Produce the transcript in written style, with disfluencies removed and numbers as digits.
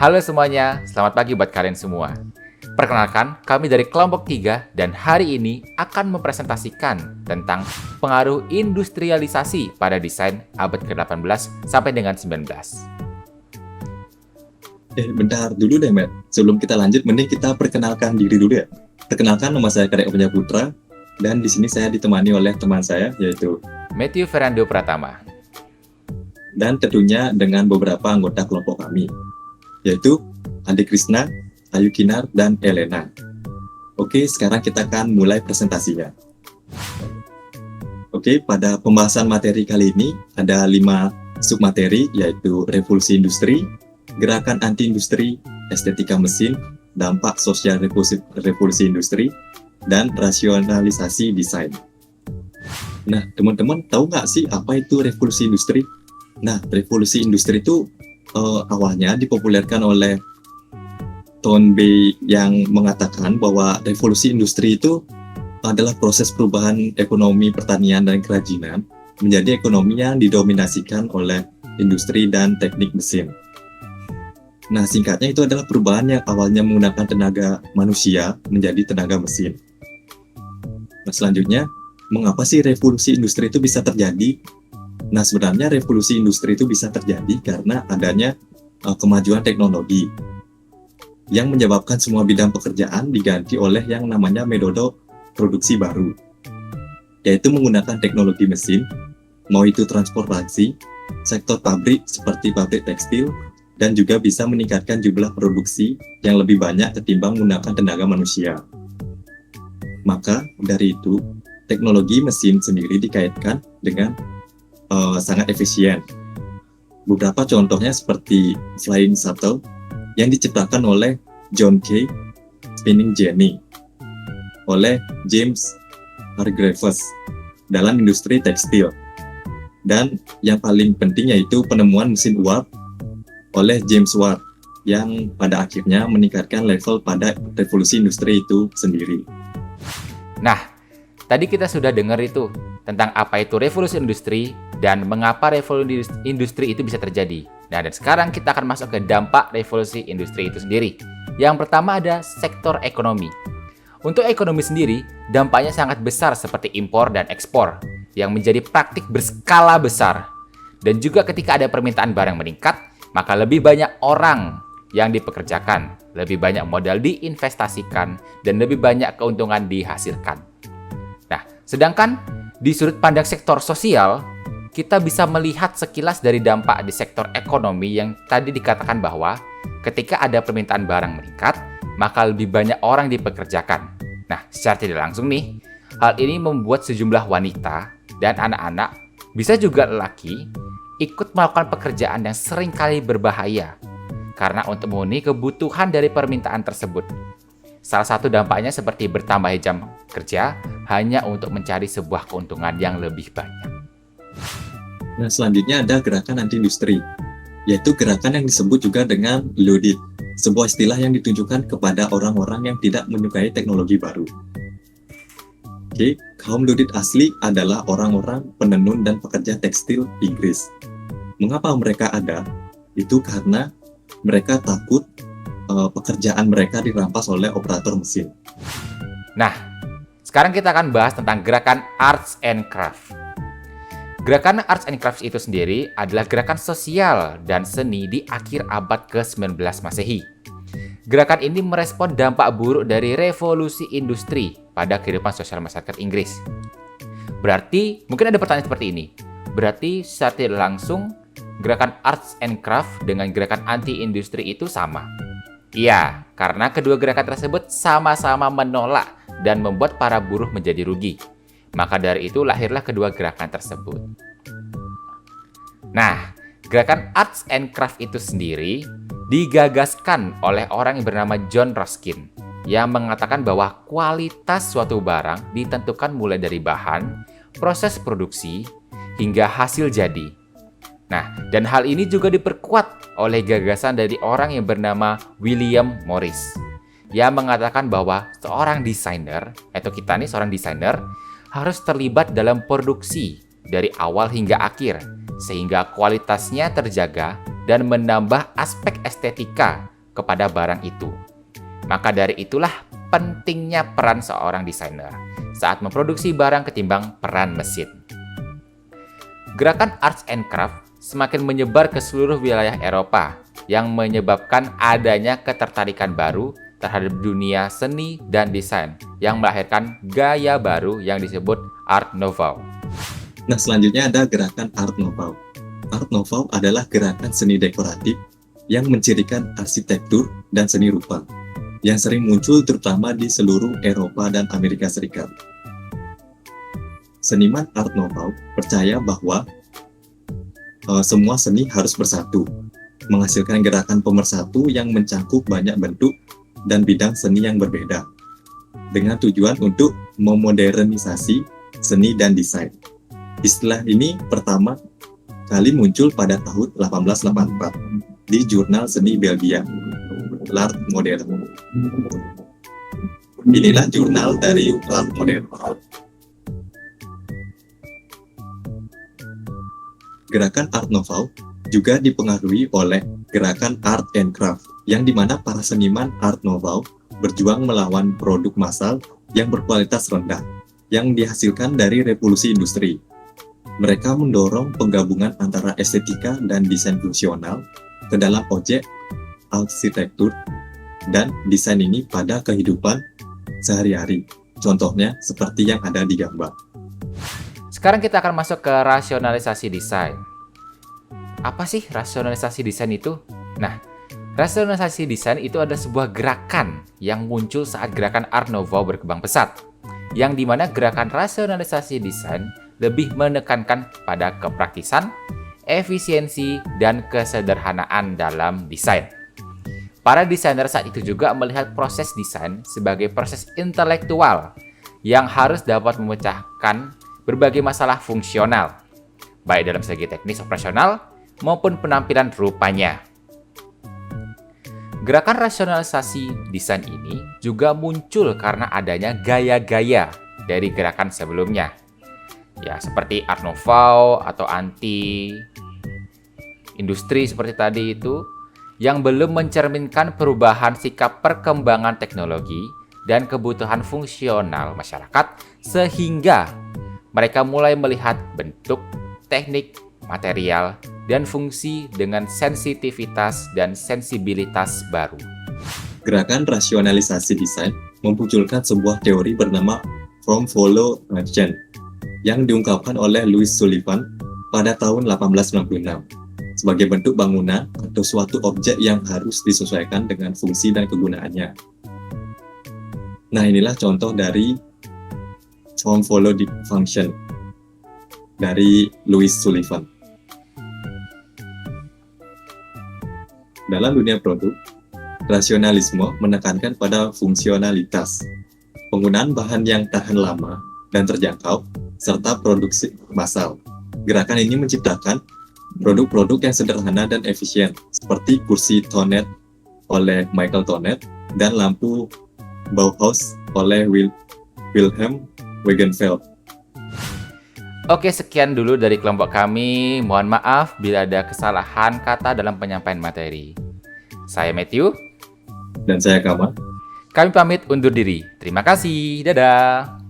Halo semuanya, selamat pagi buat kalian semua. Perkenalkan, kami dari kelompok 3 dan hari ini akan mempresentasikan tentang pengaruh industrialisasi pada desain abad ke-18 sampai dengan 19. Bentar dulu deh, Matt. Sebelum kita lanjut, mending kita perkenalkan diri dulu ya. Perkenalkan, nama saya Karek Punya Putra, dan di sini saya ditemani oleh teman saya, yaitu Matthew Fernando Pratama. dan tentunya dengan beberapa anggota kelompok kami, yaitu Andi Krisna, Ayu Kinar, dan Elena. Oke, sekarang kita akan mulai presentasinya. Oke, pada pembahasan materi kali ini ada 5 submateri, yaitu revolusi industri, gerakan anti-industri, estetika mesin, dampak sosial revolusi industri, dan rasionalisasi desain. Nah, teman-teman tahu nggak sih apa itu revolusi industri? Nah, revolusi industri itu awalnya dipopulerkan oleh Toynbee yang mengatakan bahwa revolusi industri itu adalah proses perubahan ekonomi pertanian dan kerajinan menjadi ekonomi yang didominasikan oleh industri dan teknik mesin. Nah, singkatnya itu adalah perubahan yang awalnya menggunakan tenaga manusia menjadi tenaga mesin. Nah, selanjutnya, mengapa sih revolusi industri itu bisa terjadi? Nah, sebenarnya revolusi industri itu bisa terjadi karena adanya kemajuan teknologi yang menyebabkan semua bidang pekerjaan diganti oleh yang namanya metode produksi baru, yaitu menggunakan teknologi mesin, mau itu transportasi, sektor pabrik seperti pabrik tekstil, dan juga bisa meningkatkan jumlah produksi yang lebih banyak ketimbang menggunakan tenaga manusia. Maka dari itu, teknologi mesin sendiri dikaitkan dengan sangat efisien. Beberapa contohnya seperti Flying Shuttle yang diciptakan oleh John Kay, Spinning Jenny oleh James Hargreaves dalam industri tekstil. Dan yang paling penting yaitu penemuan mesin uap oleh James Watt yang pada akhirnya meningkatkan level pada revolusi industri itu sendiri. Nah, tadi kita sudah dengar itu tentang apa itu revolusi industri dan mengapa revolusi industri itu bisa terjadi. Nah, dan sekarang kita akan masuk ke dampak revolusi industri itu sendiri. Yang pertama ada sektor ekonomi. Untuk ekonomi sendiri, dampaknya sangat besar seperti impor dan ekspor yang menjadi praktik berskala besar. Dan juga ketika ada permintaan barang meningkat, maka lebih banyak orang yang dipekerjakan, lebih banyak modal diinvestasikan, dan lebih banyak keuntungan dihasilkan. Nah, sedangkan di sudut pandang sektor sosial, kita bisa melihat sekilas dari dampak di sektor ekonomi yang tadi dikatakan bahwa ketika ada permintaan barang meningkat, maka lebih banyak orang dipekerjakan. Nah, secara tidak langsung nih, hal ini membuat sejumlah wanita dan anak-anak, bisa juga lelaki, ikut melakukan pekerjaan yang seringkali berbahaya karena untuk memenuhi kebutuhan dari permintaan tersebut. Salah satu dampaknya seperti bertambahnya jam kerja hanya untuk mencari sebuah keuntungan yang lebih banyak. Nah, selanjutnya ada gerakan anti-industri, yaitu gerakan yang disebut juga dengan Luddite, sebuah istilah yang ditujukan kepada orang-orang yang tidak menyukai teknologi baru. Oke, kaum Luddite asli adalah orang-orang penenun dan pekerja tekstil Inggris. Mengapa mereka ada? Itu karena mereka takut pekerjaan mereka dirampas oleh operator mesin. Nah, sekarang kita akan bahas tentang gerakan Arts and Crafts. Gerakan Arts and Crafts itu sendiri adalah gerakan sosial dan seni di akhir abad ke-19 Masehi. Gerakan ini merespon dampak buruk dari revolusi industri pada kehidupan sosial masyarakat Inggris. Berarti, mungkin ada pertanyaan seperti ini. Berarti secara tidak langsung, gerakan Arts and Crafts dengan gerakan anti-industri itu sama? Iya, karena kedua gerakan tersebut sama-sama menolak dan membuat para buruh menjadi rugi. Maka dari itu lahirlah kedua gerakan tersebut. Nah, gerakan Arts and Crafts itu sendiri digagaskan oleh orang yang bernama John Ruskin yang mengatakan bahwa kualitas suatu barang ditentukan mulai dari bahan, proses produksi, hingga hasil jadi. Nah, dan hal ini juga diperkuat oleh gagasan dari orang yang bernama William Morris yang mengatakan bahwa seorang desainer, atau kita nih seorang desainer, harus terlibat dalam produksi dari awal hingga akhir, sehingga kualitasnya terjaga dan menambah aspek estetika kepada barang itu. Maka dari itulah pentingnya peran seorang desainer saat memproduksi barang ketimbang peran mesin. Gerakan arts and craft semakin menyebar ke seluruh wilayah Eropa yang menyebabkan adanya ketertarikan baru terhadap dunia seni dan desain yang melahirkan gaya baru yang disebut Art Nouveau. Nah, selanjutnya ada gerakan Art Nouveau. Art Nouveau adalah gerakan seni dekoratif yang mencirikan arsitektur dan seni rupa, yang sering muncul terutama di seluruh Eropa dan Amerika Serikat. Seniman Art Nouveau percaya bahwa semua seni harus bersatu, menghasilkan gerakan pemersatu yang mencakup banyak bentuk dan bidang seni yang berbeda, dengan tujuan untuk memodernisasi seni dan desain. Istilah ini pertama kali muncul pada tahun 1884 di jurnal seni Belgia, L'Art Moderne. Inilah jurnal dari L'Art Moderne. Gerakan Art Nouveau juga dipengaruhi oleh gerakan Art and Craft, yang dimana para seniman Art Nouveau berjuang melawan produk massal yang berkualitas rendah yang dihasilkan dari revolusi industri. Mereka mendorong penggabungan antara estetika dan desain fungsional ke dalam objek, arsitektur, dan desain ini pada kehidupan sehari-hari. Contohnya seperti yang ada di gambar. Sekarang kita akan masuk ke rasionalisasi desain. Apa sih rasionalisasi desain itu? Nah, rasionalisasi desain itu adalah sebuah gerakan yang muncul saat gerakan Art Nouveau berkembang pesat, yang dimana gerakan rasionalisasi desain lebih menekankan pada kepraktisan, efisiensi, dan kesederhanaan dalam desain. Para desainer saat itu juga melihat proses desain sebagai proses intelektual yang harus dapat memecahkan berbagai masalah fungsional, baik dalam segi teknis operasional maupun penampilan rupanya. Gerakan rasionalisasi desain ini juga muncul karena adanya gaya-gaya dari gerakan sebelumnya, ya seperti Art Nouveau atau anti-industri seperti tadi itu, yang belum mencerminkan perubahan sikap perkembangan teknologi dan kebutuhan fungsional masyarakat, sehingga mereka mulai melihat bentuk, teknik, material, dan fungsi dengan sensitivitas dan sensibilitas baru. Gerakan rasionalisasi desain memunculkan sebuah teori bernama Form Follow Action yang diungkapkan oleh Louis Sullivan pada tahun 1896 sebagai bentuk bangunan atau suatu objek yang harus disesuaikan dengan fungsi dan kegunaannya. Nah, inilah contoh dari Form Follow Function dari Louis Sullivan. Dalam dunia produk, rasionalisme menekankan pada fungsionalitas, penggunaan bahan yang tahan lama dan terjangkau, serta produksi massal. Gerakan ini menciptakan produk-produk yang sederhana dan efisien, seperti kursi Tonet oleh Michael Tonet dan lampu Bauhaus oleh Wilhelm Wagenfeld. Oke, sekian dulu dari kelompok kami. Mohon maaf bila ada kesalahan kata dalam penyampaian materi. Saya Matthew. Dan saya Kamal. Kami pamit undur diri. Terima kasih. Dadah.